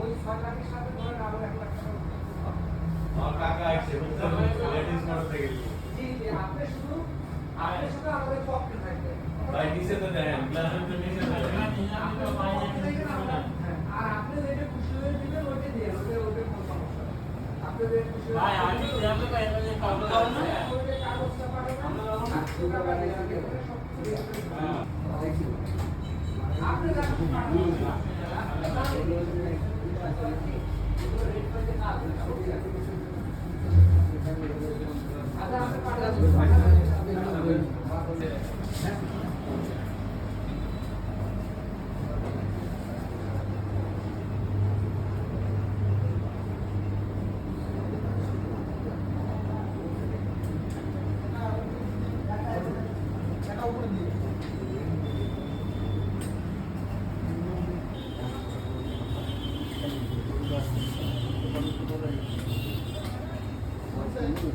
ওই 6 লাখের সাথে ধরেন আরো 1 লাখ টাকা আমার কাকা আছে বুঝছেন লেডিস মোটর থেকে জি জি আপনি শুধু আমাদের পক্ষে থাকবেন ভাই নিচে তো দেন গ্লাসের তো নিচে দেন আর আপনি যেটা খুশি হয়ে দিবেন ওইটা দিয়ে ওটা কোনো সমস্যা নেই আপনি যে খুশি ভাই আমি যাবে ভাই এমনি কাগজ দাও না ওইটা কাগজটা পাঠাবেন আপনি টাকা দিয়ে দিবেন সব কিছু আপনি যখন